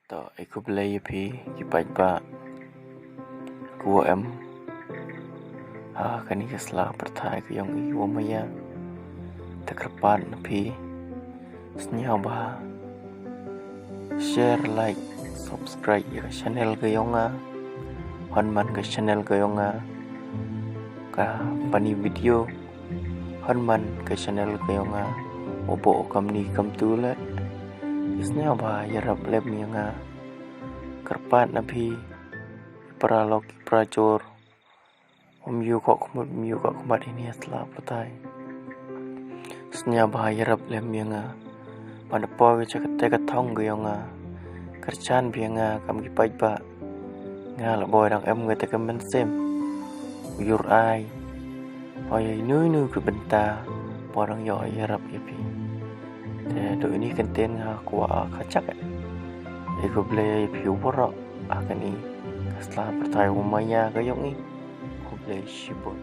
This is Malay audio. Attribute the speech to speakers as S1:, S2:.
S1: To aku belai pi kipai ba ku em kani kesla perthai ku yang i wamaya takrapan pi snya ba share like subscribe ya channel ke yonga honman ke channel ke yonga ka pani video honman ke channel ke yonga obo kamni kam tulet isnya ba yarap lem yanga kerpat nabi pralok prajor umyu kok kemat ini setelah petai isnya ba yarap lem yanga pada po ke cakete katong ge yanga kerjaan bianga kam ki pai ba ngal boy dang em người ta kemen sem uyur ai oi nu ke benta porang yo yarap yapi do ini konten kuah kacak ego play view borok akan ni setelah percaya umumnya kayong ni aku play shibut